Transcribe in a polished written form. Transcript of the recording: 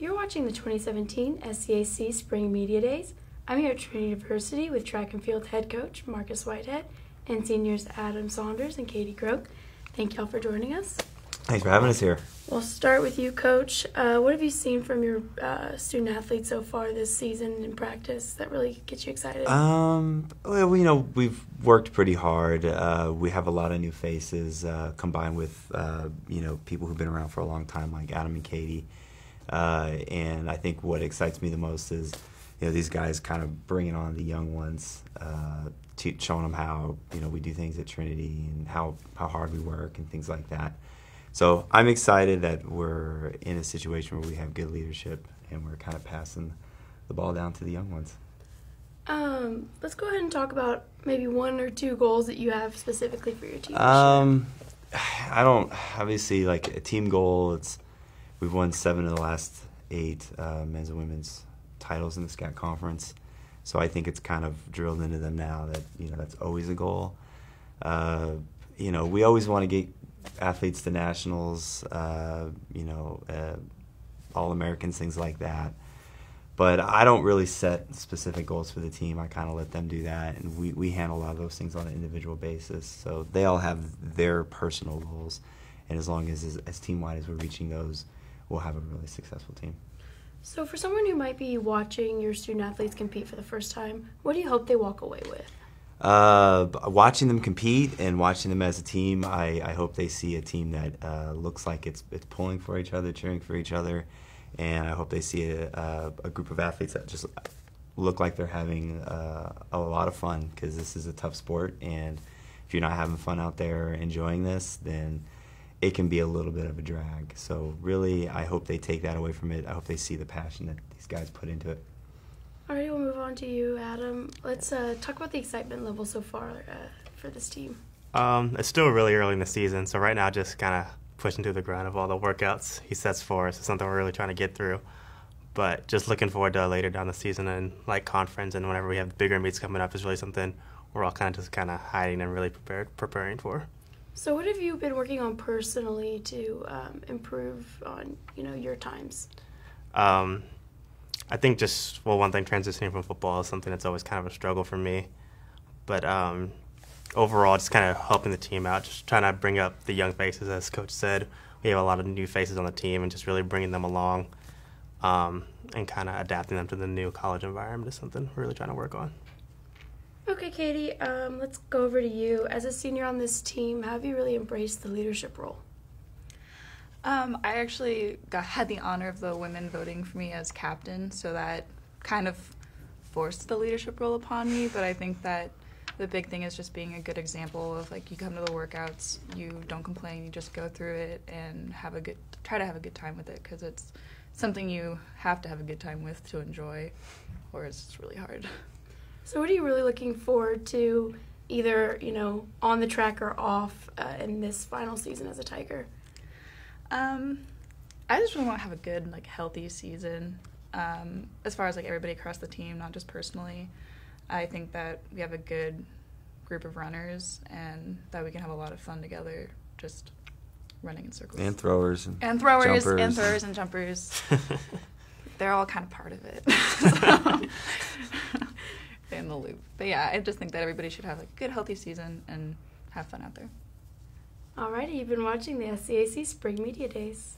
You're watching the 2017 SCAC Spring Media Days. I'm here at Trinity University with track and field head coach Marcus Whitehead and seniors Adam Saunders and Katie Croak. Thank y'all for joining us. Thanks for having us here. We'll start with you, Coach. What have you seen from your student athletes so far this season in practice that really gets you excited? Well, we've worked pretty hard. We have a lot of new faces combined with, people who've been around for a long time like Adam and Katie. And I think what excites me the most is, these guys kind of bringing on the young ones, showing them how, we do things at Trinity and how hard we work and things like that. So I'm excited that we're in a situation where we have good leadership and we're kind of passing the ball down to the young ones. Let's go ahead and talk about maybe one or two goals that you have specifically for your team. I don't, obviously, like a team goal, we've won 7 of the last 8 men's and women's titles in the SCAC conference. So I think it's kind of drilled into them now that, that's always a goal. We always want to get athletes to nationals, All-Americans, things like that. But I don't really set specific goals for the team. I kind of let them do that, and we handle a lot of those things on an individual basis. So they all have their personal goals, and as long as team-wide as we're reaching those, we'll have a really successful team. So for someone who might be watching your student athletes compete for the first time, what do you hope they walk away with? Watching them compete and watching them as a team, I hope they see a team that looks like it's pulling for each other, cheering for each other, and I hope they see a group of athletes that just look like they're having a lot of fun, because this is a tough sport, and if you're not having fun out there enjoying this, then it can be a little bit of a drag. So really, I hope they take that away from it. I hope they see the passion that these guys put into it. All right, we'll move on to you, Adam. Let's talk about the excitement level so far for this team. It's still really early in the season, so right now just kind of pushing through the grind of all the workouts he sets for us. It's something we're really trying to get through. But just looking forward to later down the season and like conference and whenever we have bigger meets coming up is really something we're all kind of hiding and really preparing for. So what have you been working on personally to improve on, your times? I think one thing, transitioning from football is something that's always kind of a struggle for me. But overall, just kind of helping the team out, just trying to bring up the young faces, as Coach said. We have a lot of new faces on the team, and just really bringing them along and kind of adapting them to the new college environment is something we're really trying to work on. Okay, Katie, let's go over to you. As a senior on this team, how have you really embraced the leadership role? I actually had the honor of the women voting for me as captain, so that kind of forced the leadership role upon me. But I think that the big thing is just being a good example of, you come to the workouts, you don't complain, you just go through it and try to have a good time with it, because it's something you have to have a good time with to enjoy, or it's really hard. So what are you really looking forward to, either, on the track or off in this final season as a Tiger? I just really want to have a good, healthy season. As far as, everybody across the team, not just personally. I think that we have a good group of runners and that we can have a lot of fun together, just running in circles. And throwers. Jumpers. And jumpers. They're all kind of part of it. In the loop. But yeah, I just think that everybody should have a good, healthy season and have fun out there. Alrighty, you've been watching the SCAC Spring Media Days.